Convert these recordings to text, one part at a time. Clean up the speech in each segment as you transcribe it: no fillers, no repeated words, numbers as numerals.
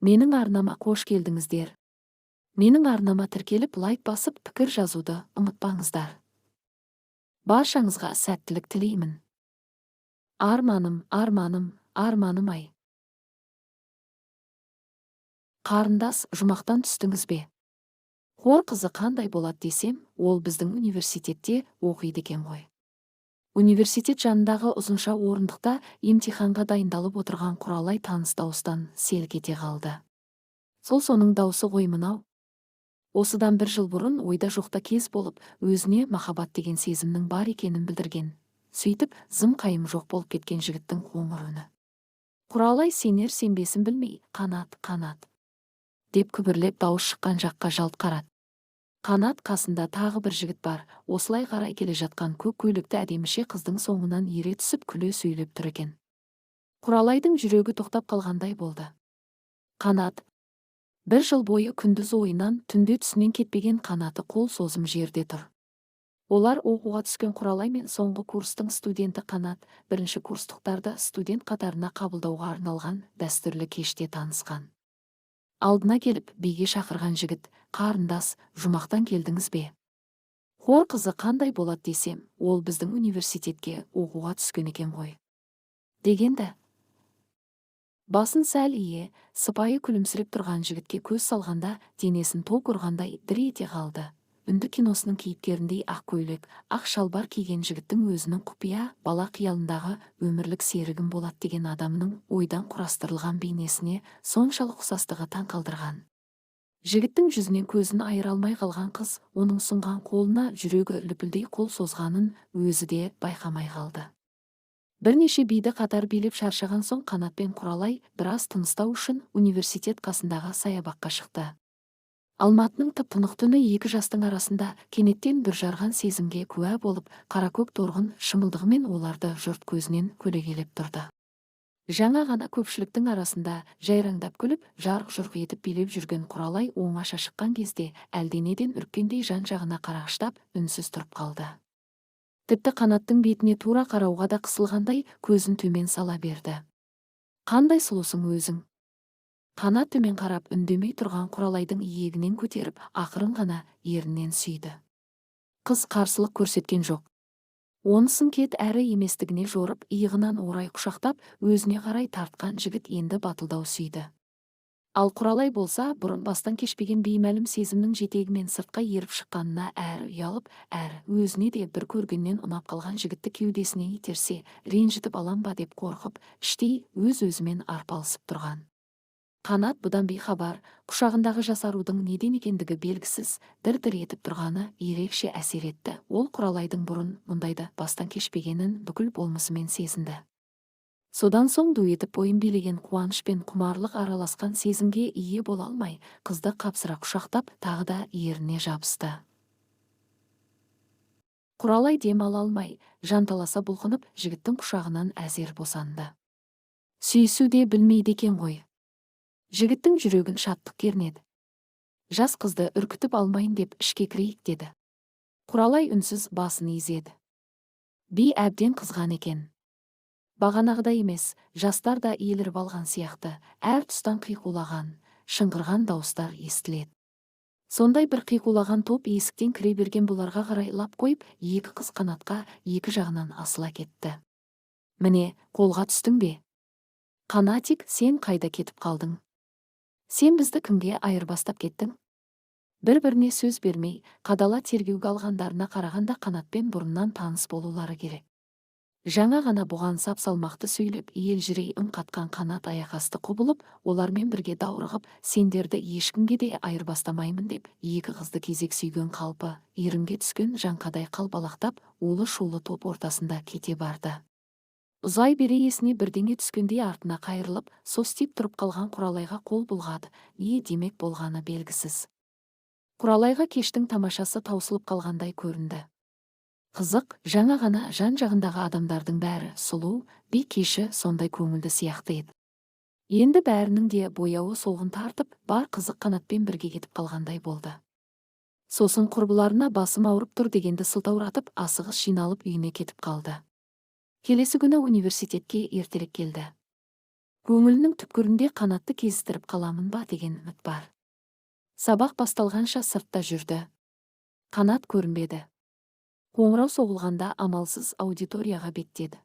Менің арнама қош келдіңіздер. Менің арнама тіркеліп лайк басып пікір жазуды ұмытпаңыздар. Баршаңызға сәттілік тілеймін. Арманым, арманым, арманым-ай. Қарындас, жұмақтан түстіңіз бе? Хор қызы қандай болады десем, ол біздің университетте оқиды екен ғой. Университет жанындағы ұзынша орындықта емтиханға дайындалып отырған Құралай таныс дауыстан селк ете қалды. Соның даусы ғой мынау. Осыдан бір жыл бұрын ойда жоқта кез болып, өзіне махаббат деген сезімнің бар екенін білдірген. Сөйтіп, зым қайым жоқ болып кеткен жігіттің қоңыр үні. Құралай сенер сенбесін білмей, қанат, қанат деп күбірлеп дауыс шыққан жаққа жалт қарады. Қанат қасында тағы бір жігіт бар, осылай қарай келе жатқан көк көйлекті әдеміше қыздың соңынан ере түсіп күле сөйлеп тұр екен. Құралайдың жүрегі тоқтап қалғандай болды. Қанат. Бір жыл бойы күндіз ойынан, түнде түсінен кетпеген қанаты қол созым жерде тұр. Олар оқуға түскен Құралай мен соңғы курстың студенті Қанат, бірінші курстықтарды студент қатарына қабылдауға арналған дәстүрлі кеште танысқан. Алдына келіп, биге шақырған жігіт, қарындас, жұмақтан келдіңіз бе? Хор қызы қандай болады десем, ол біздің университетке оқуға түскен екен ғой. Дегенді. Басын сәл ие, сыпайы күлімсіреп тұрған жігітке көз салғанда, денесін тоқ ұрғандай дір ете қалды. Үнді киносының кейіпкеріндей ақ көйлек, ақ шалбар киген жігіттің өзінің құпия, бала қиялындағы өмірлік серігім болады деген адамның ойдан құрастырылған бейнесіне соншалық ұқсастығы таң қалдырған. Жігіттің жүзінен көзін айыра алмай қалған қыз, оның сұнған қолына жүрегі лүпілдей қол созғанын өзі де байқамай қалды. Бірнеше биді қатар билеп шаршаған соң Қанат пен Құралай біраз тыныстау үшін университет қасындағы саябаққа шықты. Алматының тып-тынық түні екі жастың арасында кенеттен бір жарған сезімге куә болып, қаракөк торғын шымылдығымен оларды жұрт көзінен көлегелеп тұрды. Жаңа ғана көпшіліктің арасында жайраңдап күліп, жарқ-жұрқ етіп билеп жүрген Құралай оңаша шыққан кезде әлденеден үріккендей жан-жағына қарағыштап үнсіз тұрып қалды. Тіпті Қанаттың бетіне тура қарауға да қысылғандай көзін төмен сала берді. Қандай сұлусың өзің? Қанат төмен қарап үндемей тұрған Құралайдың иегінен көтеріп, ақырын ғана ерінен сүйді. Қыз қарсылық көрсеткен жоқ. Онысын кет әрі еместігіне жорып, иығынан орай құшақтап, өзіне қарай тартқан жігіт енді батылдау сүйді. Ал Құралай болса, бұрын бастан кешпеген беймәлім сезімнің жетегімен сыртқа еріп шыққанына әрі ұялып, әрі өзіне де бір көргеннен ұнап қалған жігітті кеудесіне итерсе, ренжітіп алам ба деп қорқып, іштей өз-өзімен арпалысып тұрған. Қанат бұдан бейхабар, құшағындағы жасарудың неден екендігі белгісіз, дір-дір етіп тұрғаны ерекше әсер етті. Ол Құралайдың бұрын мұндайды бастан кешпегенін бүкіл болмысымен сезінді. Содан соң ду етіп бойын билеген қуаныш пен құмарлық араласқан сезімге ие бола алмай, қызды қапсыра құшақтап, тағы да еріне жабысты. Құралай дем ала алмай, жанталаса бұлқынып, жігіттің құшағынан әзер босанды. Сүйісу де білмейді екен ғой. Жігіттің жүрегін шаттық кернеді. Жас қызды үркітіп алмайын деп ішке кірейік деді. Құралай үнсіз басын изеді. Би әбден қызған екен. Бағанағыдай емес, жастар да иіліріп алған сияқты, әр тұстан қиқулаған, шыңғырған дауыстар естіледі. Сондай бір қиқулаған топ есіктен кіре берген бұларға қарай лап қойып, екі қыз Қанатқа екі жағынан асыла кетті. Міне, қолға түстің бе? Қанатик, сен қайда кетіп қалдың? Сен бізді кімге айырбастап кеттің? Бір-біріне сөз бермей, қадала тергеуге алғандарына қарағанда Қанатпен бұрыннан таныс болулары керек. Жаңа ғана бұған сап салмақты сөйлеп, елжірей үн қатқан Қанат аяқасты құбылып, олармен бірге даурығып, сендерді ешкімге де айырбастамаймын деп, екі қызды кезек сүйген қалпы, ерінге түскен жаңқадай қалбалақтап, улы-шулы топ ортасында кете барды. Ұзай бере есіне бірдеңе түскендей артына қайырылып, состиып тұрып қалған Құралайға қол бұлғады, не демек болғаны белгісіз. Құралайға кештің тамашасы таусылып қалғандай көрінді. Қызық, жаңа ғана жан-жағындағы адамдардың бәрі сұлу, би кеші сондай көңілді сияқты еді. Енді бәрінің де бояуы солғын тартып, бар қызық Қанатпен бірге кетіп қалғандай болды. Сосын құрбыларына басым ауырып тұр дегенді сылтауратып, асығыс жиналып үйіне кетіп қалды. Келесі күні университетке ертерек келді. Көңілінің түпкірінде қанатты кездестіріп қаламын ба деген үміт бар. Сабақ басталғанша сыртта жүрді. Қанат көрінбеді. Қоңырау соғылғанда амалсыз аудиторияға беттеді.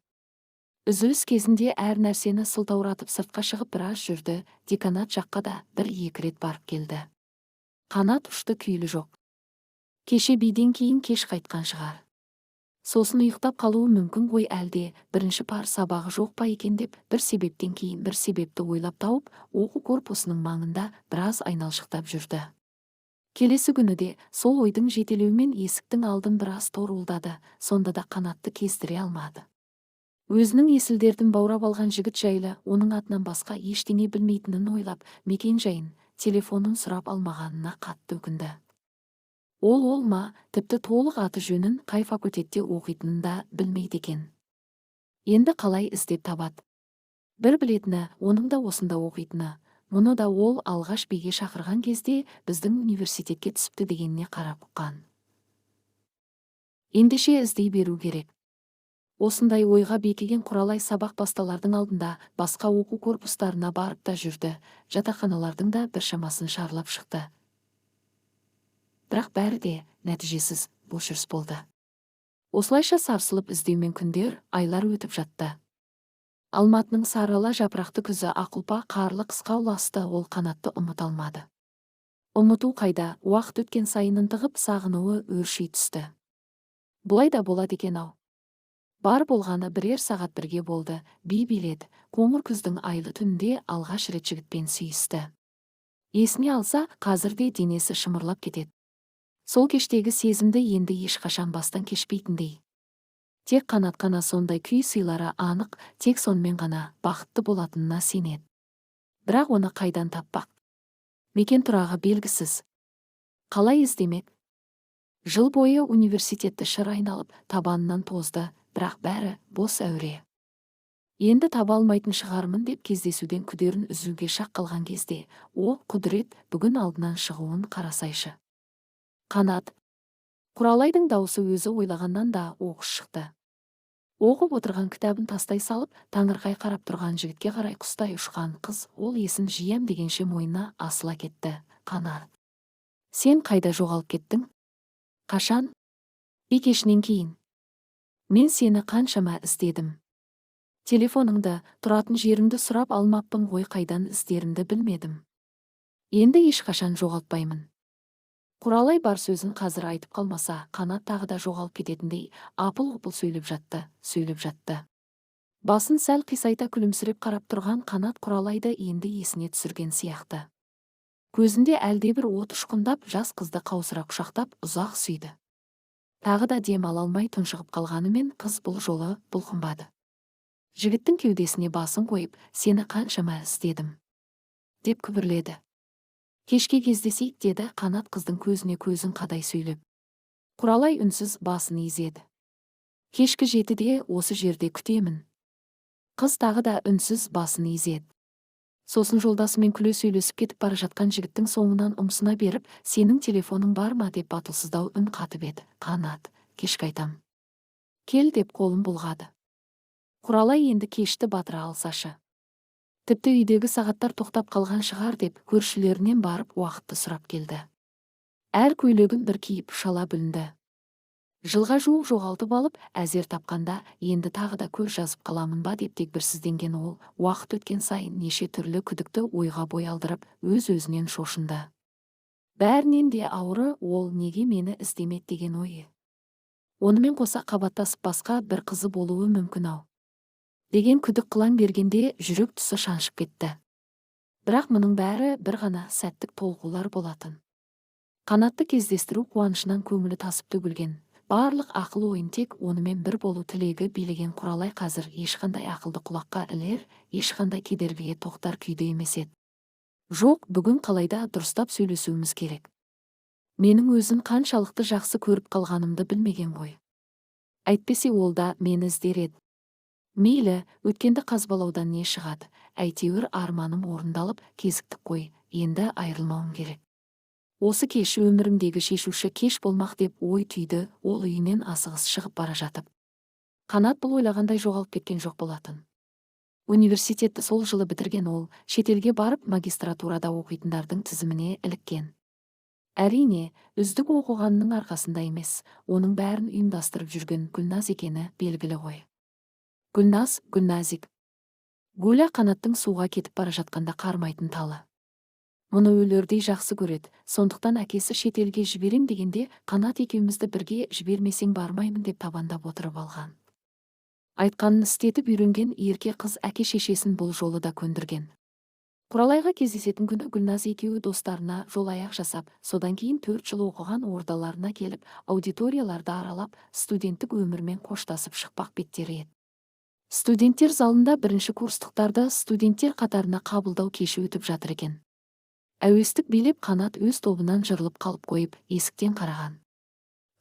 Үзіліс кезінде әр нәрсені сылтауратып сыртқа шығып біраз жүрді, деканат жаққа да бір-екі рет барып келді. Қанат ұшты күйлі жоқ. Кеше биден кейін кеш қайтқан шығар. Сосын ұйықтап қалуы мүмкін ғой, әлде бірінші пар сабағы жоқ па екен деп бір себептен кейін бір себепті ойлап тауып, оқу корпусының маңында біраз айналшықтап жүрді. Келесі күні де сол ойдың жетелеуімен есіктің алдын біраз торуылдады, сонда да Қанатты кездіре алмады. Өзінің есілдердің баурап алған жігіт жайлы оның атынан басқа ештеңе білмейтінін ойлап, мекен жайын, телефонын сұрап алмағанына қатты өкінді. Ол ма, тіпті толық аты жөнін, қай факультетте оқитынын да білмейді екен. Енді қалай іздеп табады? Бір білетіні, оның да осында оқитыны. Мұны да ол алғаш биге шақырған кезде біздің университетке түсіпті дегеніне қарап ұққан. Ендеше іздей беру керек. Осындай ойға бекіген Құралай сабақ басталардың алдында басқа оқу корпустарына барып та жүрді, жатақханалардың да біршамасын шарлап шықты. Бірақ бәрі де нәтижесіз, бос жүріс болды. Осылайша сарсылып іздеумен күндер, айлар өтіп жатты. Алматының сарыала жапырақты күзі ақұлпа қарлы қысқа ұласты, ол Қанатты ұмыта алмады. Ұмыту қайда, уақыт өткен сайын ынтығып сағынуы өрши түсті. Бұлай да болады екен-ау. Бар болғаны бірер сағат бірге болды, биледі, қоңыр күздің айлы түнінде алғаш рет жігітпен сүйісті. Есіне алса, қазірде денесі шымырлап кетеді. Сол кештегі сезімді енді ешқашан бастан кешпейтіндей. Тек Қанат қана сондай күй сыйлары анық, тек сонымен ғана бақытты болатынына сенеді. Бірақ оны қайдан таппақ? Мекен тұрағы белгісіз. Қалай іздемек? Жыл бойы университетті шыр айналып, табанынан тозды, бірақ бәрі бос әуре. Енді таба алмайтын шығармын деп кездесуден күдерін үзуге шақ қалған кезде, о, құдірет, бүгін алдынан шығуын қарасайшы. Қанат. Құралайдың дауысы өзі ойлағаннан да оқыс шықты. Оқып отырған кітабын тастай салып, таңырқай қарап тұрған жігітке қарай құстай ұшқан қыз, ол есін жиям дегенше мойнына асыла кетті. Қанат. Сен қайда жоғалып кеттің? Қашан? Би кешінен кейін. Мен сені қаншама іздедім. Телефоныңды, тұратын жеріңді сұрап алмаппын ғой, қайдан іздерімді білмедім. Енді ешқашан жоғалтпаймын. Құралай бар сөзін қазір айтып қалмаса, Қанат тағы да жоғалып кететіндей апыл-ғұпыл сөйлеп жатты. Басын сәл қисайта күлімсіреп қарап тұрған Қанат Құралайды енді есіне түсірген сияқты. Көзінде әлдебір от ұшқындап, жас қызды қаусыра құшақтап ұзақ сүйді. Тағы да дем ала алмай тұншығып қалғанымен қыз бұл жолы бұлқынбады. Жігіттің кеудесіне басын қойып, сені қаншама іздедім деп күбірледі. Кешке кездесейік деді Қанат қыздың көзіне көзін қадай сөйлеп. Құралай үнсіз басын изеді. Кешкі 7-де осы жерде күтемін. Қыз тағы да үнсіз басын изеді. Сосын жолдасымен күле сөйлесіп кетіп бара жатқан жігіттің соңынан ұмсына беріп, сенің телефоның бар ма деп батылсыздау үн қатып еді. Қанат, кешкі айтам. Кел деп қолын бұлғады. Құралай енді кешті батыра алсашы. Тіпті үйдегі сағаттар тоқтап қалған шығар деп көршілерінен барып уақытты сұрап келді. Әр көйлегін бір киіп шала бүлінді. Жылға жуық жоғалтып алып, әзер тапқанда енді тағы да көз жазып қаламын ба деп дегбірсізденген ол, уақыт өткен сайын неше түрлі күдікті ойға бой алдырып, өз-өзінен шошынды. Бәрінен де ауыры, ол неге мені іздемеді деген ойы. Онымен қоса қабаттасып басқа бір қызы болуы мүмкін-ау деген күдік қылаң бергенде жүрек тұсы шаншып кетті. Бірақ мұның бәрі бір ғана сәттік толқулар болатын. Қанатты кездестіру қуанышынан көңілі тасып төгілген. Барлық ақыл ойын тек онымен бір болу тілегі билеген Құралай қазір ешқандай ақылды құлаққа ілер, ешқандай кедергіге тоқтар күйде емес еді. Жоқ, бүгін қалайда дұрыстап сөйлесуіміз керек. Менің өзім қаншалықты жақсы көріп қалғанымды білмеген ғой. Әйтпесе ол да мені іздер еді. Мейлі, өткенді қазбалаудан не шығады, әйтеуір арманым орындалып, кезіктік қой, енді айырылмауым керек. Осы кеш өмірімдегі шешуші кеш болмақ деп ой түйді, ол үйінен асығыс шығып бара жатып. Қанат бұл ойлағандай жоғалып кеткен жоқ болатын. Университетті сол жылы бітірген ол, шетелге барып магистратурада оқитындардың тізіміне іліккен. Әрине, үздік оқығанның арқасында емес, оның бәрін ұйымдастырып жүрген Гүлназ екені белгілі ғой. Гүлназ, Гүлназик. Гуля қанаттың суға кетіп бара жатқанда қармайтын талы. Мұны өлердей жақсы көреді, сондықтан әкесі шетелге жіберем дегенде Қанат екеумізді бірге жібермесең бармаймын деп табандап отырып алған. Айтқанын істетіп үйренген ерке қыз әке-шешесін бұл жолы да көндірген. Құралайға кездесетін күні Гүлназ екеуі достарына жол аяқ жасап, содан кейін 4 жыл оқыған ордаларына келіп, аудиторияларды аралап, студенттік өмірмен қоштасып шықпақ беттері еді. Студенттер залында бірінші курстықтарды студенттер қатарына қабылдау кеші өтіп жатыр екен. Әуестік билеп Қанат өз тобынан жырылып қалып қойып, есіктен қараған.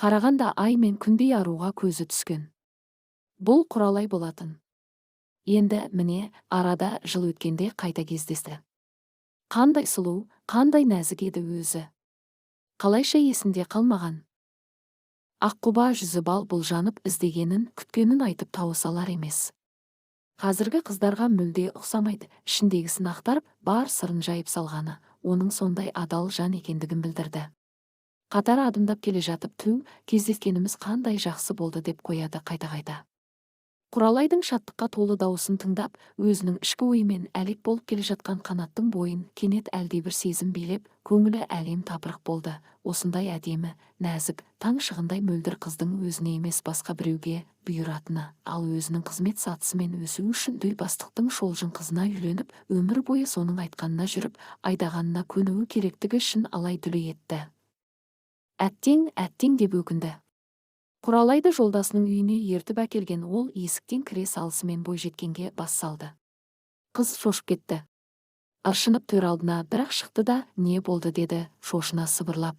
Қарағанда ай мен күндей аруға көзі түскен. Бұл Құралай болатын. Енді міне арада жыл өткенде қайта кездесті. Қандай сұлу, қандай нәзік еді өзі. Қалайша есінде қалмаған. Аққұба жүзі бал бұлжанып іздегенін, күткенін айтып тауысалар емес. Қазіргі қыздарға мүлде ұқсамайды, ішіндегісін ақтарып, бар сырын жайып салғаны, оның сондай адал жан екендігін білдірді. Қатар адымдап келе жатып, кездескеніміз қандай жақсы болды деп қояды қайта-қайта. Құралайдың шаттыққа толы дауысын тыңдап, өзінің ішкі ойымен әлек болып келе жатқан Қанаттың бойын кенет әлдебір сезім билеп, көңілі әлем тапырық болды. Осындай әдемі, нәзік, таң шығындай мөлдір қыздың өзіне емес басқа біреуге бұйыратыны, ал өзінің қызмет сатысымен өсу үшін дөй бастықтың шолжың қызына үйленіп, өмір бойы соның айтқанына жүріп, айдағанына көнуі керектігі үшін алай-дүлей етті. Әттең деп өкінді. Құралайды жолдасының үйіне ертіп әкелген ол есіктен кіре салысымен бойжеткенге бас салды. Қыз шошып кетті. Аршынып төр алдына бірақ шықты да, не болды деді, шошына сыбырлап.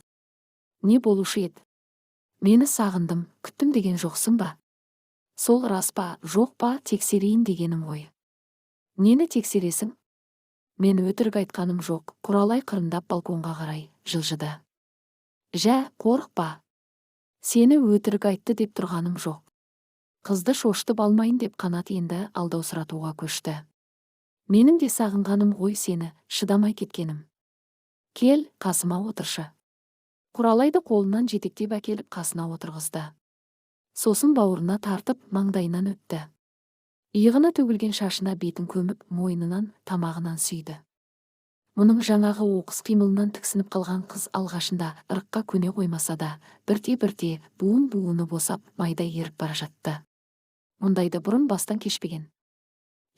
Не болушы еді? Мені сағындым, күттім деген жоқсың ба? Сол рас па, жоқ па, тексерейін дегенім ғой. Нені тексересің? Мен өтірік айтқаным жоқ. Құралай қырындап балконға қарай жылжыды. Жә, қорықпа. Сені өтірік айтты деп тұрғаным жоқ. Қызды шошытып алмайын деп Қанат енді алдаусыратуға көшті. Менің де сағынғаным ғой сені, шыдамай кеткенім. Кел, қасыма отыршы. Құралайды қолынан жетектеп әкеліп қасына отырғызды. Сосын бауырына тартып маңдайынан өтті. Иығына төгілген шашына бетін көміп, мойнынан, тамағынан сүйді. Мұның жаңағы оқыс қимылынан тіксініп қалған қыз алғашында ырыққа көне қоймаса да, бірте-бірте буын-буыны босап майдай еріп бара жатты. Мұндайды бұрын бастан кешпеген.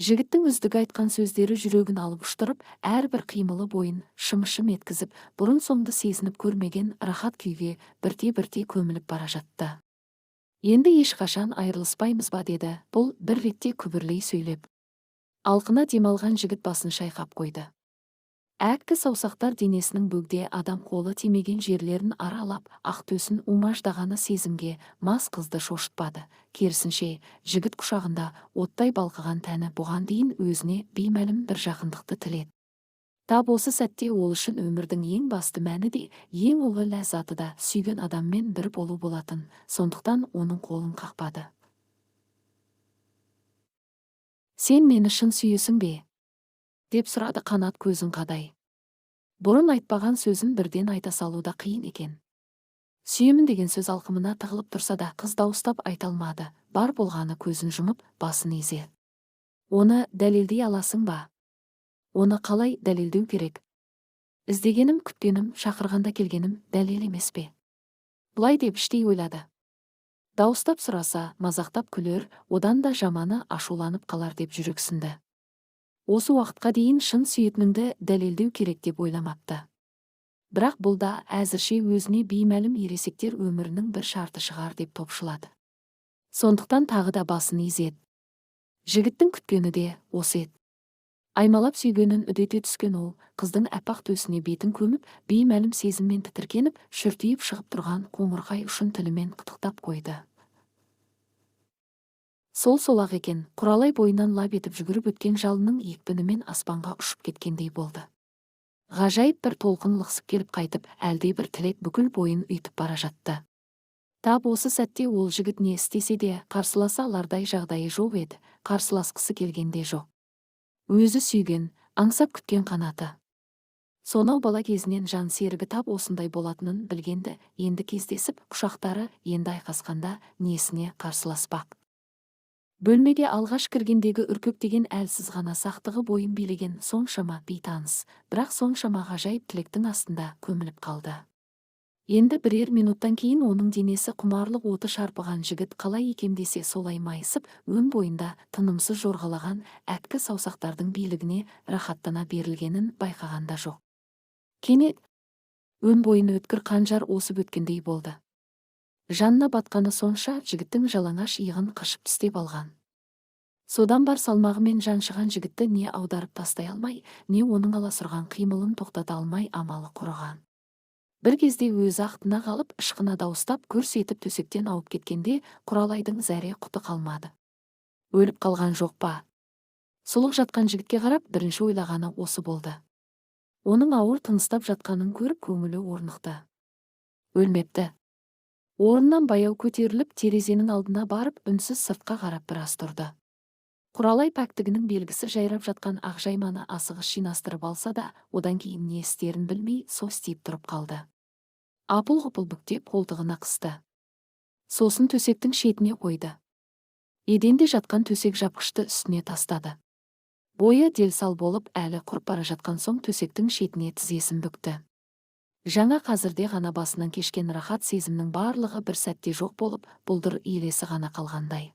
Жігіттің үздігі айтқан сөздері жүрегін алып ұштырып, әрбір қимылы бойын шым-шым еткізіп, бұрын соңды сезініп көрмеген рахат күйге бірте-бірте көміліп бара жатты. Енді ешқашан айырылыспаймыз ба деді, бұл бір ретте күбірлей сөйлеп. Алқына демалған жігіт басын шайқап қойды. Әккі саусақтар денесінің бөгде адам қолы тимеген жерлерін аралап, ақ төсін умаждағаны сезімге мас қызды шошытпады. Керісінше, жігіт құшағында оттай балқыған тәні бұған дейін өзіне беймәлім бір жақындықты тіледі. Тап осы сәтте ол үшін өмірдің ең басты мәні де, ең ұлы ләззаты да сүйген адаммен бір болу болатын, сондықтан оның қолын қақпады. Сен мені шын сүйесің бе? Деп сұрады Қанат көзін қадай. Бұрын айтпаған сөзін бірден айта салуда қиын екен. Сүйемін деген сөз алқымына тығылып тұрса да қыз дауыстап айта алмады. Бар болғаны көзін жұмып, басын изеді. Оны дәлелдей аласың ба? Оны қалай дәлелдеу керек? Іздегенім, күткенім, шақырғанда келгенім дәлел емес пе? Бұлай деп іштей ойлады. Дауыстап сұраса, мазақтап күлер, одан да жаманы ашуланып қалар деп жүрексінді. Осы уақытқа дейін шын сүйетініңді дәлелдеу керек деп ойламапты. Бірақ бұл да әзірше өзіне беймәлім ересектер өмірінің бір шарты шығар деп топшылады. Сондықтан тағы да басын изеді. Жігіттің күткені де осы еді. Аймалап сүйгенін үдете түскен ол, қыздың әппақ төсіне бетін көміп, беймәлім сезіммен тітіркеніп, шүртиіп шығып тұрған қоңырқай ұшын тілімен қытықтап қойды. Сол-солақ екен, Құралай бойынан лап етіп жүгіріп өткен жалынның екпінімен аспанға ұшып кеткендей болды. Ғажайып бір толқын лықсып келіп қайтып, әлде бір тілек бүкіл бойын үйтіп бара жатты. Тап осы сәтте ол жігіт не істесе де қарсыласа алардай жағдайы жоқ еді, қарсыласқысы келгенде жоқ. өзі сүйген, аңсап күткен қанаты. Сонау бала кезінен жан серігі тап осындай болатынын білгенді, енді кездесіп, құшақтары енді айқасқанда несіне қарсыласпақ. Бөлмеге алғаш кіргендегі үркектеген әлсіз ғана сақтығы бойын билеген соншама бейтаныс, бірақ соншама ғажайып тілектің астында көміліп қалды. Енді бірер минуттан кейін оның денесі құмарлық оты шарпыған жігіт қалай екемдесе солай майысып, өн бойында тынымсыз жорғалаған әккі саусақтардың билігіне рахаттана берілгенін байқағанда жоқ. Кенет өн бойын өткір қанжар осып өткендей болды. Жанына батқаны сонша жігіттің жалаңаш иығын қышып тістеп алған. Содан бар салмағымен жаншыған жігітті не аударып тастай алмай, не оның аласұрған қимылын тоқтата алмай амалы құрыған. Бір кезде өзі ақтына қалып, ышқына дауыстап, гүрс етіп төсектен ауып кеткенде Құралайдың зәре құты қалмады. Өліп қалған жоқ па? Сұлық жатқан жігітке қарап, бірінші ойлағаны осы болды. Оның ауыр тыныстап жатқанын көріп, көңілі орнықты. Өлмепті. Орнынан баяу көтеріліп, терезенің алдына барып, үнсіз сыртқа қарап біраз тұрды. Құралай пәктігінің белгісі жайрап жатқан ақжайманы асығыс жинастырып алса да, одан кейін не істерін білмей, состиып тұрып қалды. Апыл-ғұпыл бүктеп қолтығына қысты. Сосын төсектің шетіне қойды. Еденде жатқан төсек жапқышты үстіне тастады. Бойы делсал болып, әлі құрып бара жатқан соң төсектің шетіне тізесін бүкті. Жаңа қазірде ғана басынан кешкен рахат сезімнің барлығы бір сәтте жоқ болып, бұлдыр иілесі ғана қалғандай.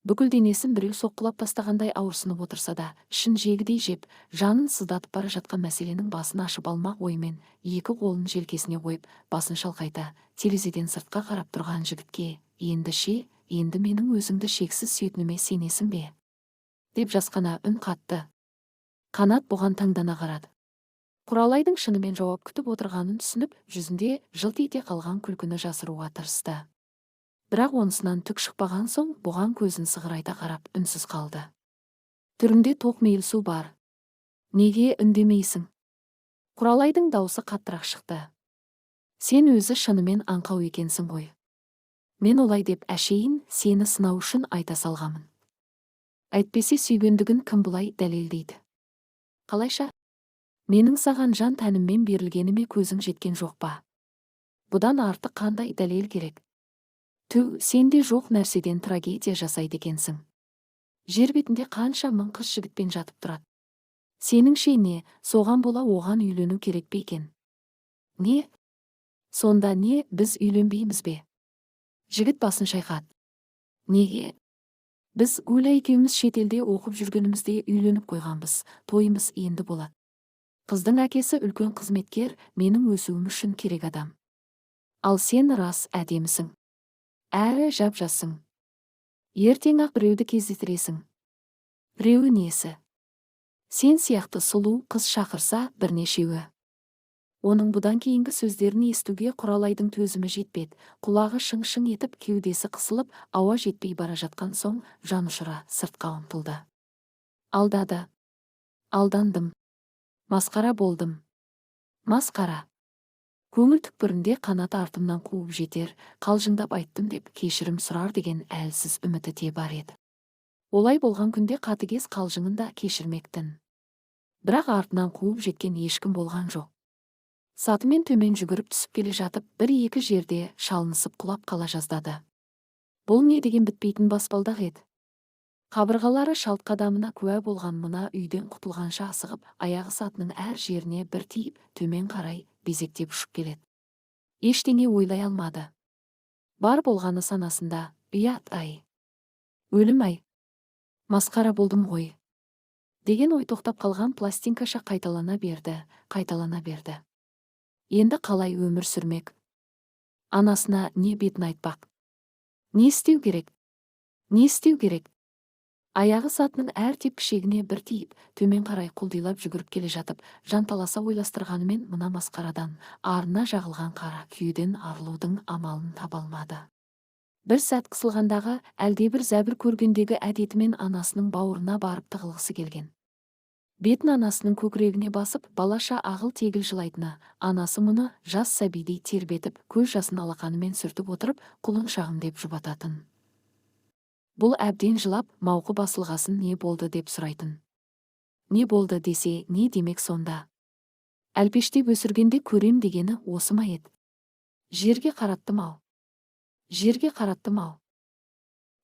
Бүкіл денесін біреу соққылап тастағандай ауырсынып отырса да, ішін жегідей жеп, жанын сыздатып бара жатқан мәселенің басын ашып алмақ оймен, екі қолын желкесіне қойып, басын шалқайта, терезеден сыртқа қарап тұрған жігітке, енді менің өзіңді шексіз сүйетініме сенесің бе? Деп жасқана үн қатты. Қанат бұған таңдана қарады. Құралайдың шынымен жауап күтіп отырғанын түсініп, жүзінде жылт ете қалған күлкіні жасыруға тырысты. Бірақ онысынан түк шықпаған соң, бұған көзін сығырайта қарап үнсіз қалды. Түріңде тоқмейілсу бар. Неге үндемейсің? Құралайдың даусы қаттырақ шықты. Сен өзі шынымен аңқау екенсің ғой. Мен олай деп әшейін сені сынау үшін айта салғамын. Әйтпесе сүйгендігін кім бұлай дәлелдейді? Қалайша? Менің саған жан тәніммен берілгеніме көзің жеткен жоқ па? Бұдан артық қандай дәлел керек? Сенде жоқ нәрседен трагедия жасайды екенсің. Жер бетінде қанша мың қыз жігітпен жатып тұрады. Сеніңше не, соған бола оған үйлену керек пе екен? Не? Сонда не, біз үйленбейміз бе? Жігіт басын шайқады. Неге? Біз Гүла екеуміз шетелде оқып жүргенімізде үйленіп қойғанбыз, тойымыз енді болады. Қыздың әкесі үлкен қызметкер, менің өсуім үшін керек адам. Ал сен рас әдемісің. Әрі жап-жасың. Ертең-ақ біреуді кездестіресің. Біреуі несі? Сен сияқты сұлу қыз шақырса бірнешеуі. Оның бұдан кейінгі сөздерін естуге Құралайдың төзімі жетпеді. Құлағы шың-шың етіп, кеудесі қысылып, ауа жетпей бара жатқан соң, жанұшыра сыртқа ұмтылды. Алдады. Алдандым. Масқара болдым. Масқара. Көңіл түкпірінде Қанат артымнан қуып жетер, қалжыңдап айттым деп кешірім сұрар деген әлсіз үміті де бар еді. Олай болған күнде қатыгез қалжыңын да кешірмектін. Бірақ артынан қуып жеткен ешкім болған жоқ. Сатымен төмен жүгіріп түсіп келе жатып, бір-екі жерде шалынысып құлап қала жаздады. Бұл не деген бітпейтін баспалдақ еді. Қабырғалары шалт қадамына куә болған мына үйден құтылғанша асығып, аяғы сатының әр жеріне бір тиіп, төмен қарай безектеп ұшып келеді. Ештеңе ойлай алмады. Бар болғаны санасында, ұят-ай. Өлім-ай. Масқара болдым ғой. Деген ой тоқтап қалған пластинкаша қайталана берді. Енді қалай өмір сүрмек? Анасына не бетін айтпақ? Не істеу керек? Аяғы сатының әр тепкішегіне бір тиіп, төмен қарай құлдилап жүгіріп келе жатып, жанталаса ойластырғанымен мына масқарадан, арына жағылған қара күйеден арылудың амалын таба алмады. Бір сәт қысылғандағы, әлдебір зәбір көргендегі әдетімен анасының бауырына барып тығылғысы келген. Бетін анасының көкірегіне басып, балаша ағыл-тегіл жылайтыны, анасы мұны жас сәбидей тербетіп, көз жасын алақанымен сүртіп отырып, құлыншағым деп жұбататын. Бұл әбден жылап, мауқы басылғасын не болды деп сұрайтын. Не болды десе, не демек сонда? Әлпештеп өсіргенде көрем дегені осы ма еді? Жерге қараттым-ау. Жерге қараттым-ау.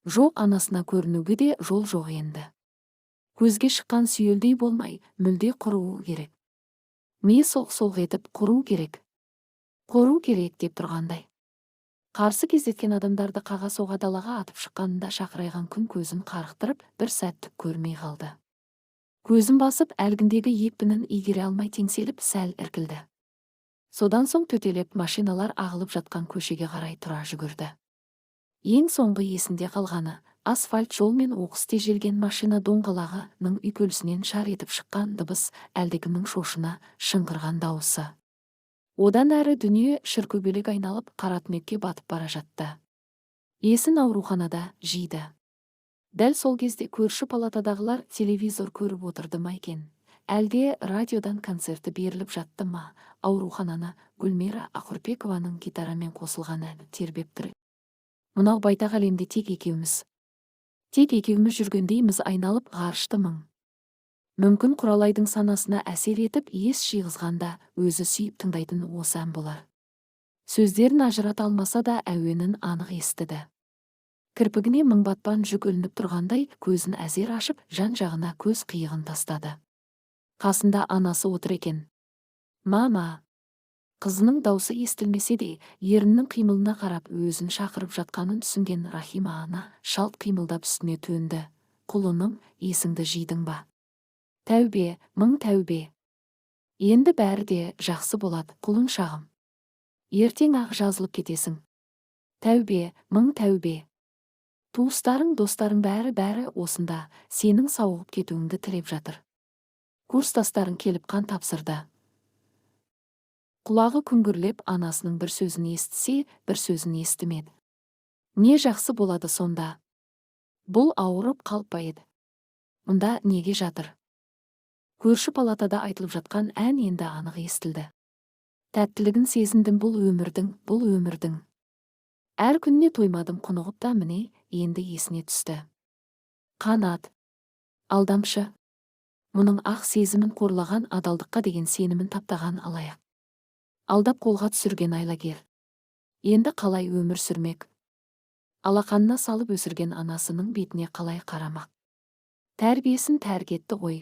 Жоқ, анасына көрінуге де жол жоқ енді. Көзге шыққан сүйелдей болмай, мүлде құруы керек. Ми солқ-солқ етіп құру керек. Құру керек деп тұрғандай. Қарсы кездескен адамдарды қаға-соға далаға атып шыққанында шақырайған күн көзін қарықтырып, бір сәттік көрмей қалды. Көзін басып, әлгіндегі екпінін игере алмай теңселіп, сәл іркілді. Содан соң төтелеп машиналар ағылып жатқан көшеге қарай тұра жүгірді. Ең соңғы есінде қалғаны, асфальт жол мен оқыс тежелген машина доңғалағының үйкелісінен шар етіп шыққан дыбыс, әлдекімнің шошына шыңғырған дауысы. Одан әрі дүние шіркөбелек айналып, қара түнекке батып бара жатты. Есін ауруханада жиды. Дәл сол кезде көрші палатадағылар телевизор көріп отырды ма екен? Әлде радиодан концерті беріліп жатты ма? Аурухананы Гүлмира Ақүрпекованың гитарамен қосылған әні тербеп тұр. Мынау байтақ әлемде тек екеуміз жүргендейміз, айналып ғарышты мың. Мүмкін Құралайдың санасына әсер етіп ес жиғызғанда өзі сүйіп тыңдайтын осы ән болар. Сөздерін ажырата алмаса да әуенін анық естіді. Кірпігіне мың батпан жүк ілініп тұрғандай көзін әзер ашып, жан-жағына көз қиығын тастады. Қасында анасы отыр екен. Мама! Қызының даусы естілмесе де, еріннің қимылына қарап өзін шақырып жатқанын түсінген Рахима ана шалт қимылдап үстіне төнді. Құлыным, есіңді жидың ба? Тәубе, мың тәубе. Енді бәрі де жақсы болады, құлыншағым. Ертең ақ жазылып кетесің. Тәубе, мың тәубе. Туыстарың, достарың бәрі осында, сенің сауығып кетуіңді тілеп жатыр. Курстастарың келіп қан тапсырды. Құлағы күңгірлеп анасының бір сөзін естісе, бір сөзін естімеді. Не жақсы болады сонда? Бұл ауырып қалпа еді. Мұнда неге жатыр? Көрші палатада айтылып жатқан ән енді анық естілді. Тәттілігін сезіндім бұл өмірдің. Әр күнне тоймадым құнығып та міне, енді есіне түсті. Қанат. Алдамшы. Мұның ақ сезімін қорлаған, адалдыққа деген сенімін таптаған алаяқ. Алдап қолға түсірген айлакер. Енді қалай өмір сүрмек? Алақанына салып өсірген анасының бетіне қалай қарамақ? Тәрбиесін тәрк етті ғой.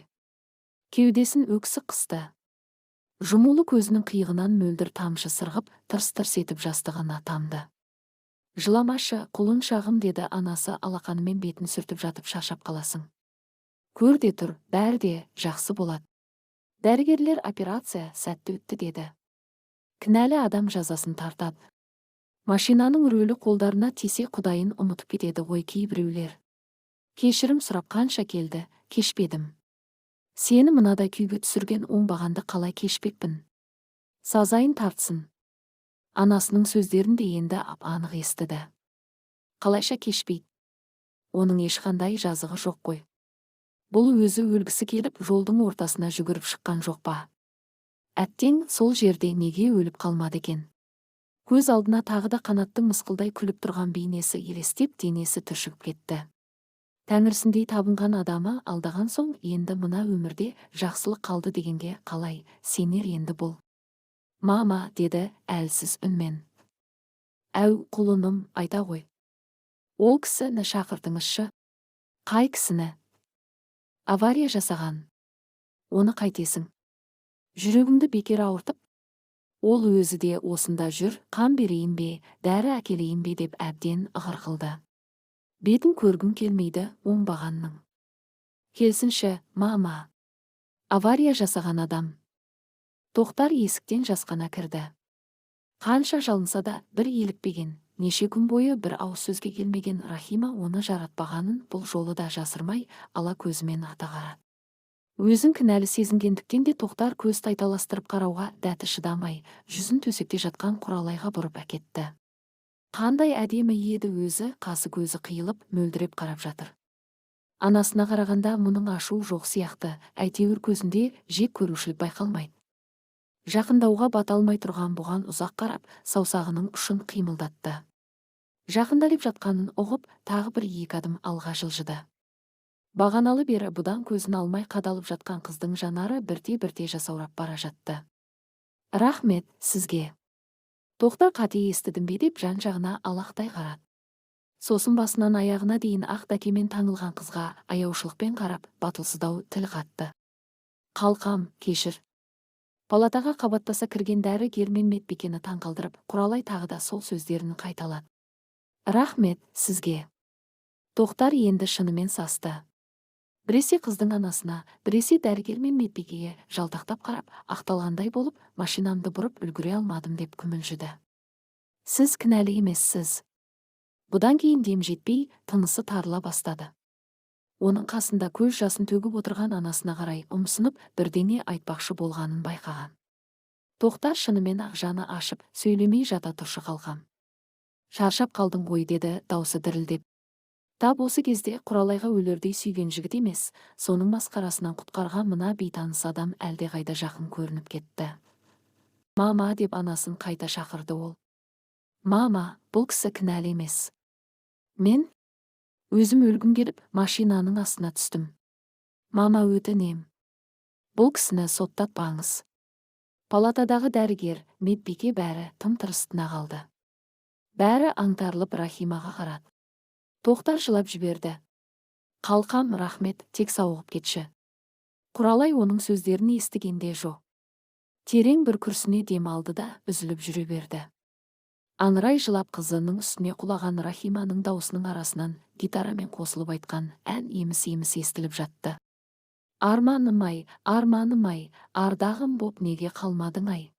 Кеудесін өксік қысты. Жұмулы көзінің қиығынан мөлдір тамшы сырғып, тырс-тырс етіп жастығына тамды. Жыламашы, құлыншағым, деді анасы алақанымен бетін сүртіп жатып, шаршап қаласың. Көр де тұр, бәрі де жақсы болады. Дәрігерлер операция сәтті өтті деді. Кінәлі адам жазасын тартады. Машинаның рөлі қолдарына тисе құдайын ұмытып кетеді ғой кейбіреулер. Кешірім сұрап қанша келді, кешпедім. Сені мынадай күйге түсірген оңбағанды қалай кешпекпін? Сазайын тартсын. Анасының сөздерін де енді анық естіді. Қалайша кешпейді? Оның ешқандай жазығы жоқ қой. Бұл өзі өлгісі келіп жолдың ортасына жүгіріп шыққан жоқ па? Әттең сол жерде неге өліп қалмады екен? Көз алдына тағы да қанаттың мысқылдай күліп тұрған бейнесі елестеп, денесі түршігіп кетті. Тәңірсіндей табынған адамы алдаған соң енді мына өмірде жақсылық қалды дегенге қалай сенер енді бұл? Мама, деді әлсіз үнмен. Әу, құлыным, айта ғой. Ол кісіні шақыртыңызшы. Қай кісіні? Авария жасаған. Оны қайтесің? Жүрегіңді бекер ауыртып? Ол өзі де осында жүр, қан берейін бе, дәрі әкелейін бе деп әбден ығыр қылды. Бетін көргім келмейді оңбағанның. Келсінші, мама. Авария жасаған адам. Тоқтар есіктен жасқана кірді. Қанша жалынса да бір елікпеген, неше күн бойы бір ауыз сөзге келмеген Рахима оны жаратпағанын бұл жолы да жасырмай, ала көзімен ата қарады. Өзін кінәлі сезінгендіктен де Тоқтар көз тайталастырып қарауға дәті шыдамай, жүзін төсекте жатқан Құралайға бұрып әкетті. Қандай әдемі еді өзі, қасы көзі қиылып, мөлдіреп қарап жатыр. Анасына қарағанда мұның ашу жоқ сияқты, әйтеуір көзінде жек көрушілік байқалмайды. Жақындауға бата алмай тұрған бұған ұзақ қарап, саусағының ұшын қимылдатты. Жақындалып жатқанын ұғып, тағы бір екі адым алға жылжыды. Бағаналы бері бұдан көзін алмай қадалып жатқан қыздың жанары бірте-бірте жасаурап бара жатты. Рахмет сізге. Тоқтар қате естідім бе деп жан-жағына алақтай қарады. Сосын басынан аяғына дейін ақ дәкемен таңылған қызға аяушылықпен қарап, батылсыздау тіл қатты. Қалқам, кешір. Палатаға қабаттаса кірген дәрігер мен медбикені таңқалдырып, Құралай тағы да сол сөздерін қайталады. Рахмет сізге. Тоқтар енді шынымен састы. Біресе қыздың анасына, біресе дәрігер мен медбикеге жалтақтап қарап, ақталғандай болып, машинамды бұрып үлгіре алмадым деп күмілжіді. Сіз кінәлі емессіз. Бұдан кейін дем жетпей, тынысы тарыла бастады. Оның қасында көз жасын төгіп отырған анасына қарай ұмсынып, бірдеңе айтпақшы болғанын байқаған. Тоқтар шынымен ақ жаны ашып, сөйлемей жата тұршы қалқам. Шаршап қалдың ғой деді даусы дірілдеп. Тап осы кезде Құралайға өлердей сүйген жігіт емес, соның масқарасынан құтқарған мына бейтаныс адам әлдеқайда жақын көрініп кетті. Мама деп анасын қайта шақырды ол. Мама, бұл кісі кінәлі емес. Мен өзім өлгім келіп, машинаның астына түстім. Мама, өтінем. Бұл кісіні соттатпаңыз. Палатадағы дәрігер, медбике бәрі тым-тырыс тына қалды. Бәрі аңтарылып Рахимаға қарады. Тоқтар жылап жіберді. Қалқам, рахмет, тек сауығып кетші. Құралай оның сөздерін естігенде жоқ. Терең бір күрсіне дем алды да үзіліп жүре берді. Аңырай жылап қызының үстіне құлаған Рахиманың даусының арасынан гитарамен қосылып айтқан ән еміс-еміс естіліп жатты. Арманым-ай, ардағым боп неге қалмадың ай.